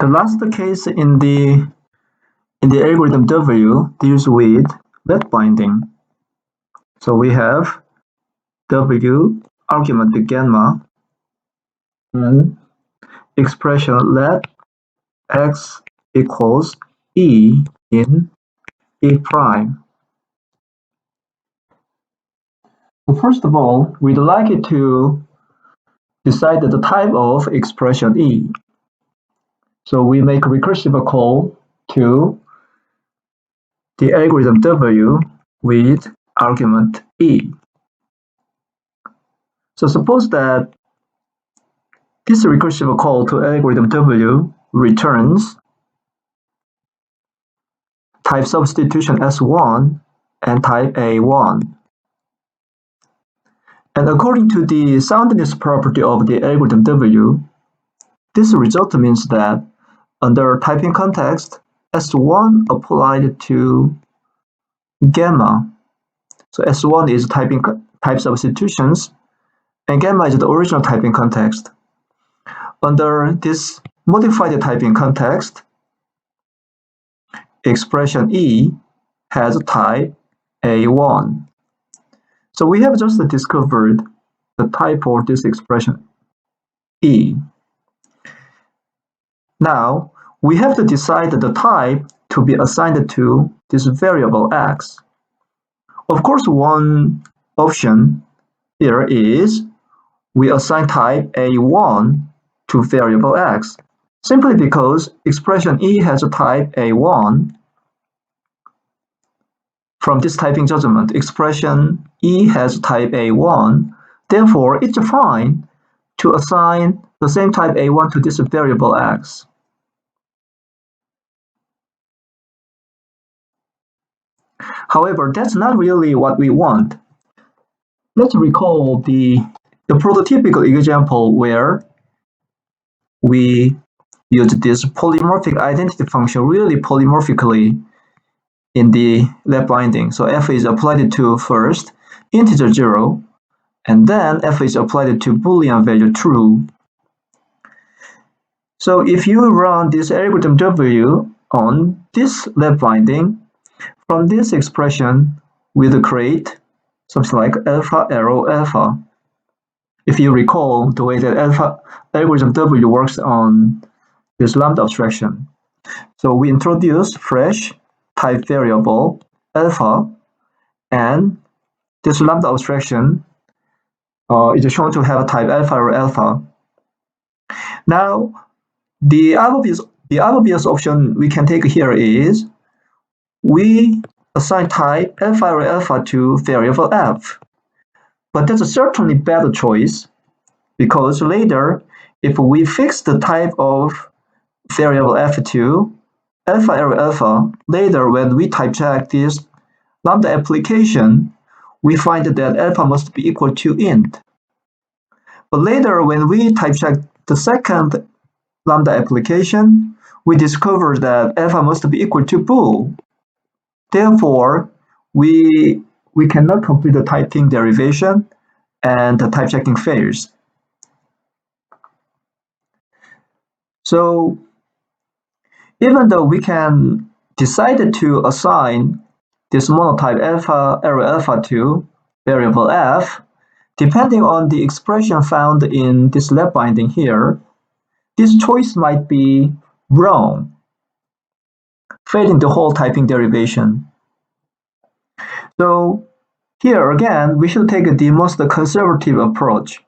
last case in the algorithm W deals with let binding. So we have W argument gamma and expression let x equals E in E prime. So first of all, we'd like it to decide the type of expression E. So we make a recursive call to the algorithm W with argument E. So suppose that this recursive call to algorithm W returns type substitution S1 and type A1. And according to the soundness property of the algorithm W, this result means that under typing context, S1 applied to gamma. So S1 is type substitutions, and gamma is the original typing context. Under this modified typing context, expression E has type A1. So we have just discovered the type for this expression E. Now, we have to decide the type to be assigned to this variable x. Of course, one option here is we assign type A1 to variable x, simply because expression E has a type A1. From this typing judgment, expression E has type A1, therefore it's fine to assign the same type A1 to this variable x. However, that's not really what we want. Let's recall the prototypical example where we use this polymorphic identity function really polymorphically in the let binding. So f is applied to first integer 0, and then f is applied to Boolean value true. So if you run this algorithm W on this let binding, from this expression we'll create something like alpha arrow alpha. If you recall the way that algorithm W works on this lambda abstraction. So we introduce fresh type variable alpha, and this lambda abstraction is shown to have a type alpha or alpha. Now, the obvious option we can take here is we assign type alpha or alpha to variable f. But that's a certainly better choice, because later, if we fix the type of variable f to alpha or alpha, later when we type check this lambda application, we find that alpha must be equal to int. But later when we type check the second lambda application, we discover that alpha must be equal to bool. Therefore, we cannot complete the typing derivation, and the type checking fails. So even though we can decide to assign this monotype alpha arrow alpha to variable f, depending on the expression found in this let binding here, this choice might be wrong, failing the whole typing derivation. So here again, we should take the most conservative approach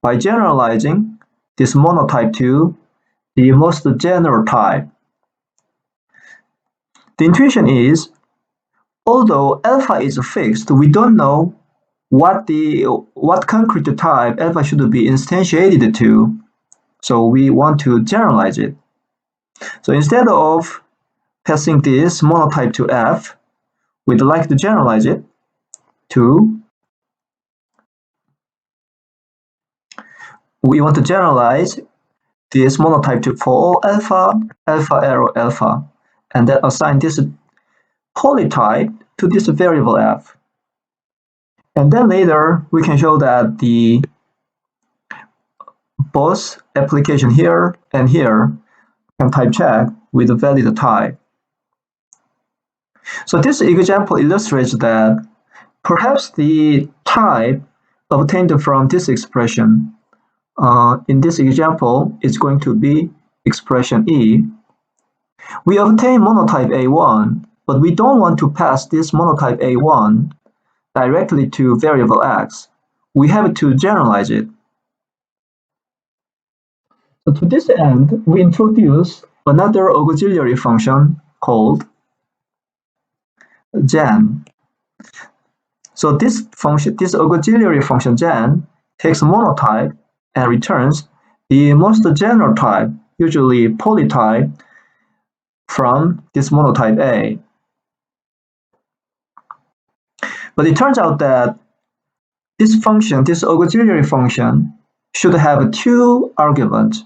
by generalizing this monotype to the most general type. The intuition is, although alpha is fixed, we don't know what concrete type alpha should be instantiated to, so we want to generalize it. So instead of passing this monotype to f, we'd like to generalize it to, we want to generalize this monotype to for all alpha, alpha arrow alpha, and then assign this polytype to this variable f. And then later we can show that both application here and here can type check with a valid type. So this example illustrates that perhaps the type obtained from this expression in this example is going to be expression E. We obtain monotype A1, but we don't want to pass this monotype A1 directly to variable x. We have to generalize it. So to this end, we introduce another auxiliary function called gen. So this auxiliary function gen takes monotype and returns the most general type, usually polytype, from this monotype A. But it turns out that this auxiliary function, should have two arguments.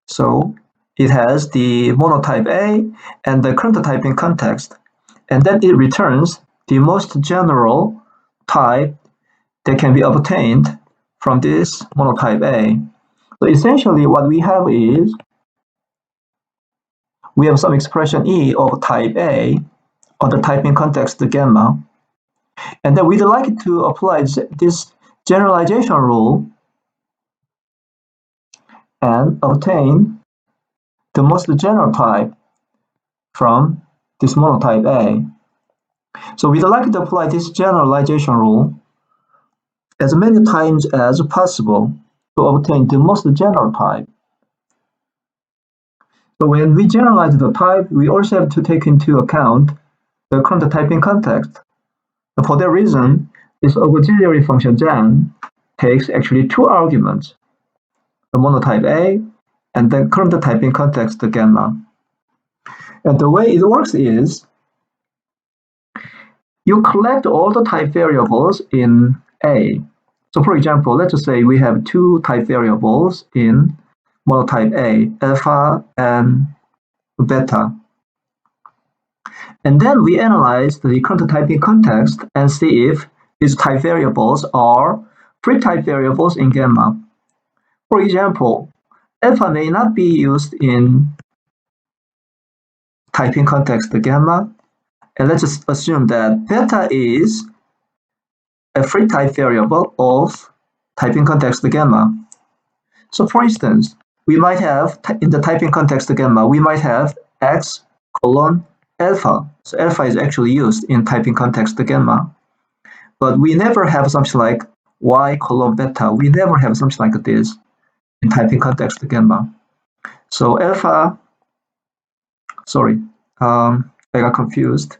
So it has the monotype A and the current typing context, and then it returns the most general type that can be obtained from this monotype A. So essentially what we have is, we have some expression E of type A on the typing context gamma, and then we'd like to apply this generalization rule and obtain the most general type from this monotype A. So we'd like to apply this generalization rule as many times as possible to obtain the most general type. So when we generalize the type, we also have to take into account the current typing context. And for that reason, this auxiliary function gen takes actually two arguments, the monotype A and the current typing context gamma. And the way it works is, you collect all the type variables in A. So for example, let's just say we have two type variables in monotype A, alpha and beta. And then we analyze the current typing context and see if these type variables are free type variables in gamma. For example, alpha may not be used in typing context gamma, and let's just assume that beta is a free type variable of typing context gamma. So for instance, we might have, in the typing context gamma, we might have x colon alpha. So alpha is actually used in typing context gamma. But we never have something like y colon beta. We never have something like this in typing context gamma. So alpha, sorry, I got confused.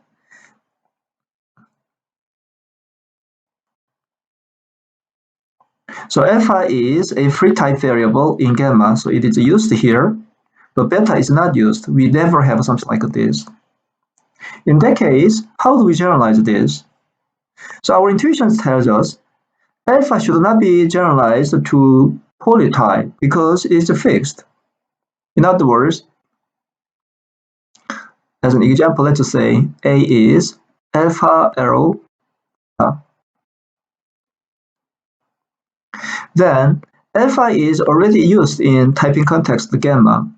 So alpha is a free type variable in gamma, so it is used here, but beta is not used. We never have something like this. In that case, how do we generalize this? So our intuition tells us alpha should not be generalized to polytype because it is fixed. In other words, as an example, let's just say A is alpha arrow beta. Then alpha is already used in typing context gamma,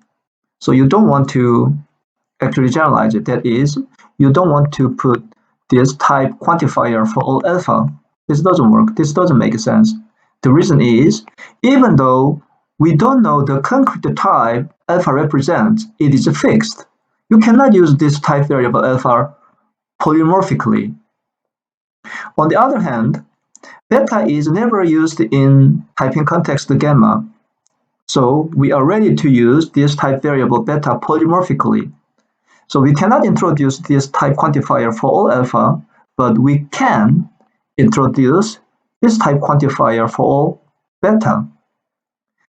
so you don't want to actually generalize it. That is, you don't want to put this type quantifier for all alpha. This doesn't work. This doesn't make sense. The reason is, even though we don't know the concrete type alpha represents, it is fixed. You cannot use this type variable alpha polymorphically. On the other hand, beta is never used in typing context gamma, so we are ready to use this type variable beta polymorphically. So we cannot introduce this type quantifier for all alpha, but we can introduce this type quantifier for all beta.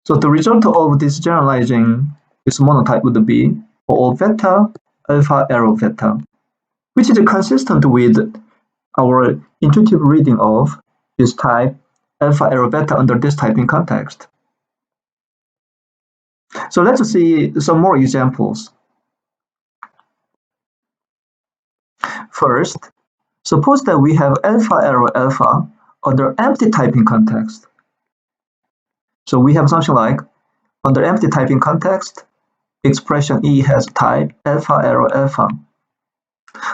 So the result of this generalizing this monotype would be for all beta, alpha arrow beta, which is consistent with our intuitive reading of this type alpha arrow beta under this typing context. So let's see some more examples. First, suppose that we have alpha arrow alpha under empty typing context. So we have something like, under empty typing context, expression E has type alpha arrow alpha.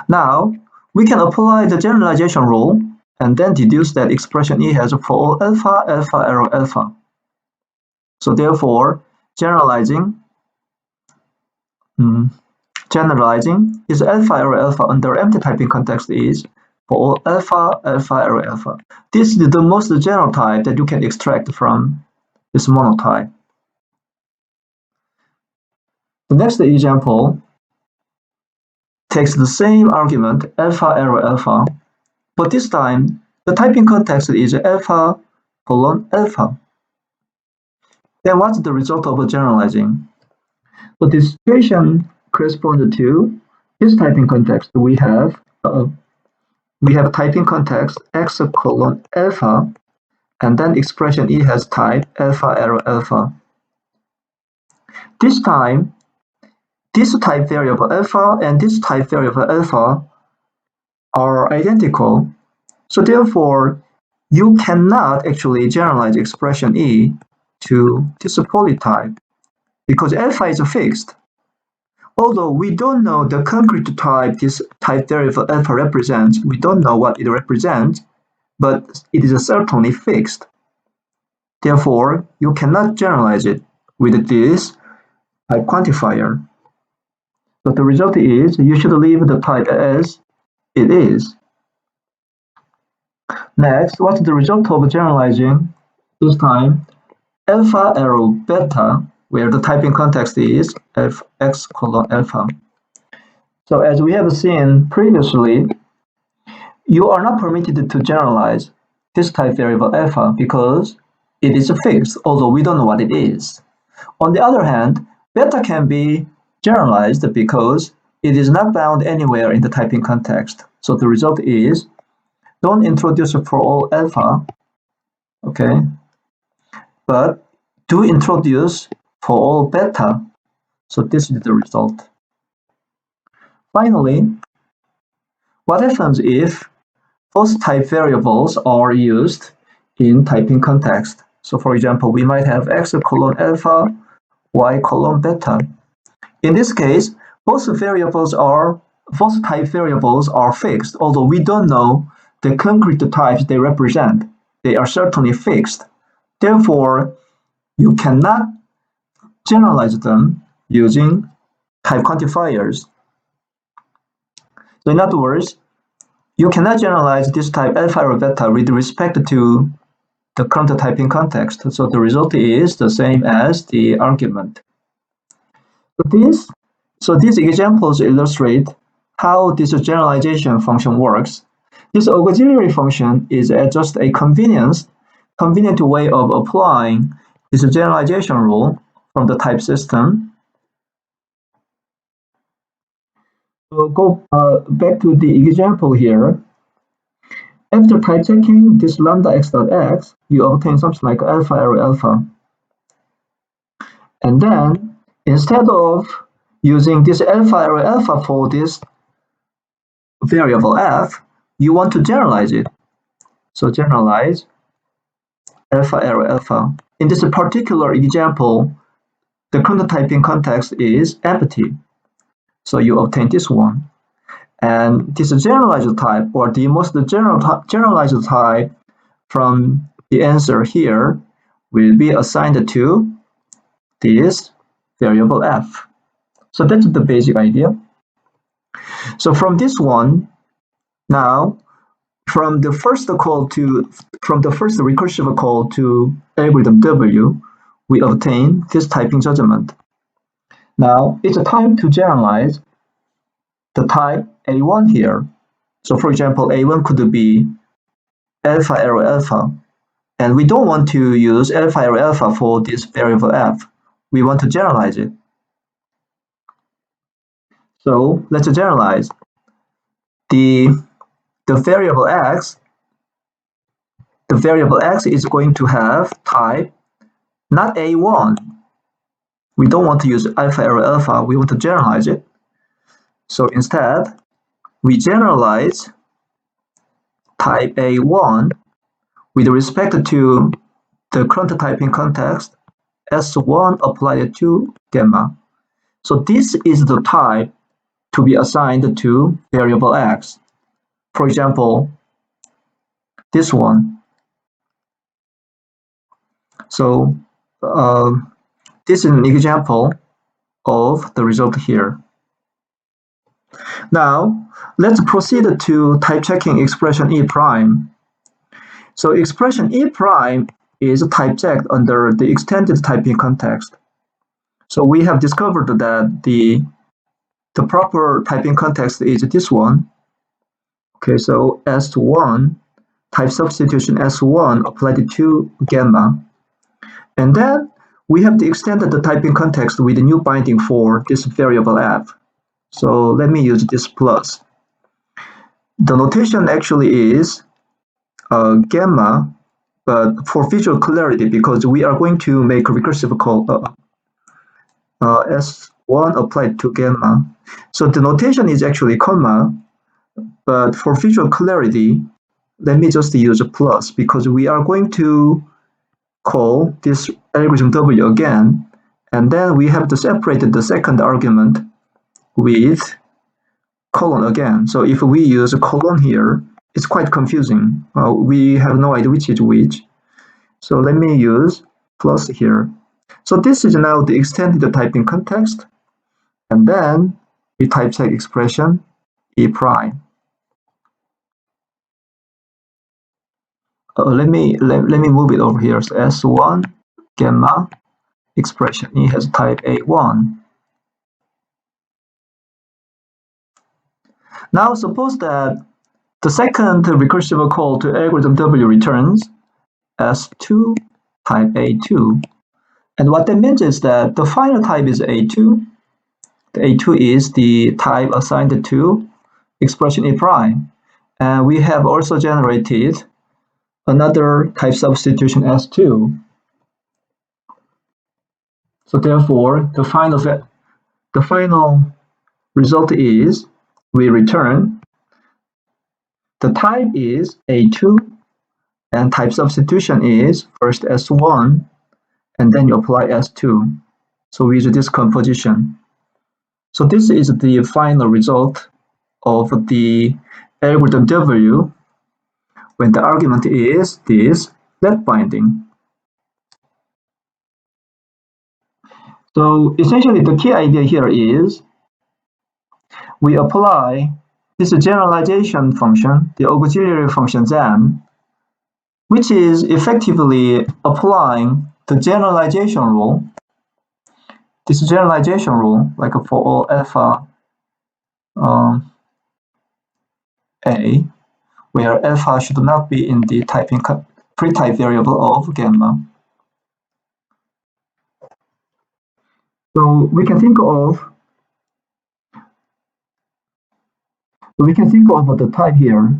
Now, we can apply the generalization rule and then deduce that expression E has for all alpha alpha arrow alpha. So therefore, generalizing is alpha arrow alpha under empty typing context is for all alpha alpha arrow alpha. This is the most general type that you can extract from this monotype. The next example takes the same argument alpha arrow alpha, but this time the typing context is alpha colon alpha. Then what's the result of generalizing? So this situation corresponds to this typing context. We have typing context x colon alpha, and then expression E has type alpha arrow alpha. This time, this type variable alpha and this type variable alpha are identical. So therefore, you cannot actually generalize expression E to this polytype because alpha is fixed. Although we don't know the concrete type this type variable alpha represents, we don't know what it represents, but it is certainly fixed. Therefore, you cannot generalize it with this type quantifier. So the result is you should leave the type as it is. Next, what's the result of generalizing this time alpha arrow beta, where the typing context is x colon alpha. So as we have seen previously, you are not permitted to generalize this type variable alpha because it is fixed, although we don't know what it is. On the other hand, beta can be generalized because it is not bound anywhere in the typing context. So the result is don't introduce for all alpha, okay, but do introduce for all beta. So this is the result. Finally, what happens if both type variables are used in typing context? So for example, we might have x colon alpha, y colon beta. In this case, both type variables are fixed, although we don't know the concrete types they represent. They are certainly fixed. Therefore, you cannot generalize them using type quantifiers. So in other words, you cannot generalize this type alpha or beta with respect to the current typing context. So the result is the same as the argument. So these examples illustrate how this generalization function works. This auxiliary function is just a convenient way of applying this generalization rule from the type system. So go back to the example here. After type checking this lambda x dot x, you obtain something like alpha arrow alpha. And then instead of using this alpha arrow alpha for this variable f, you want to generalize it. So generalize alpha arrow alpha. In this particular example, the current typing context is empty. So you obtain this one. And this generalized type, or the most generalized type from the answer here, will be assigned to this variable f. So that's the basic idea. So from this one, now from the first recursive call to algorithm W, we obtain this typing judgment. Now it's a time to generalize the type A1 here. So for example, A1 could be alpha arrow alpha, and we don't want to use alpha arrow alpha for this variable f. We want to generalize it. So let's generalize the variable x. The variable x is going to have type not A1. We don't want to use alpha arrow alpha. We want to generalize it. So instead, we generalize type A1 with respect to the current typing context S1 applied to gamma. So this is the type to be assigned to variable x. For example, this one. So this is an example of the result here. Now, let's proceed to type checking expression E prime. So expression E prime is type checked under the extended typing context. So we have discovered that the proper typing context is this one. Okay, so S1, type substitution S1 applied to gamma. And then we have to extend the typing context with a new binding for this variable f. So let me use this plus. The notation actually is gamma, but for visual clarity, because we are going to make a recursive call S1 applied to gamma. So the notation is actually comma, but for visual clarity, let me just use a plus because we are going to call this algorithm W again, and then we have to separate the second argument with colon again. So if we use a colon here, it's quite confusing. We have no idea which is which. So let me use plus here. So this is now the extended typing context, and then we type check expression E prime. Let me move it over here. So S1 gamma expression E has type A1. Now suppose that the second recursive call to algorithm W returns S2 type A2. And what that means is that the final type is A2. The A2 is the type assigned to expression E prime. And we have also generated another type substitution S2. So therefore, the final result is we return the type is A2 and type substitution is first S1 and then you apply S2. So we use this composition. So this is the final result of the algorithm W when the argument is this let binding. So essentially the key idea here is we apply this generalization function, the auxiliary function Zen, which is effectively applying the generalization rule. This generalization rule, like for all alpha A, where alpha should not be in the pre-type variable of gamma. So we can think of the type here,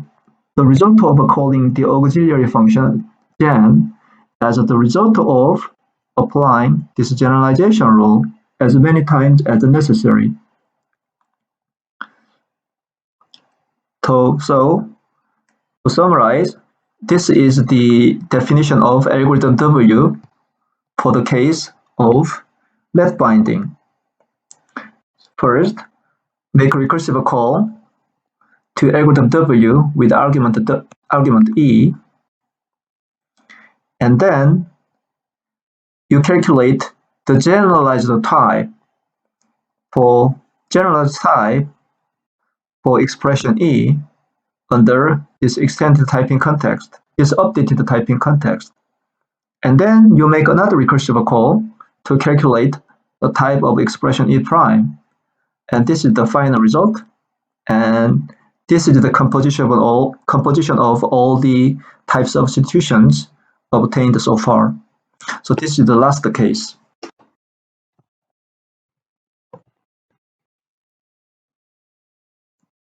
the result of calling the auxiliary function gen as the result of applying this generalization rule as many times as necessary. So to summarize, this is the definition of algorithm W for the case of let binding. First, make a recursive call to algorithm W with argument E, and then you calculate the generalized type for expression E under this extended typing context, this updated typing context. And then you make another recursive call to calculate the type of expression E prime. And this is the final result. And this is the composition of all the type substitutions obtained so far. So this is the last case.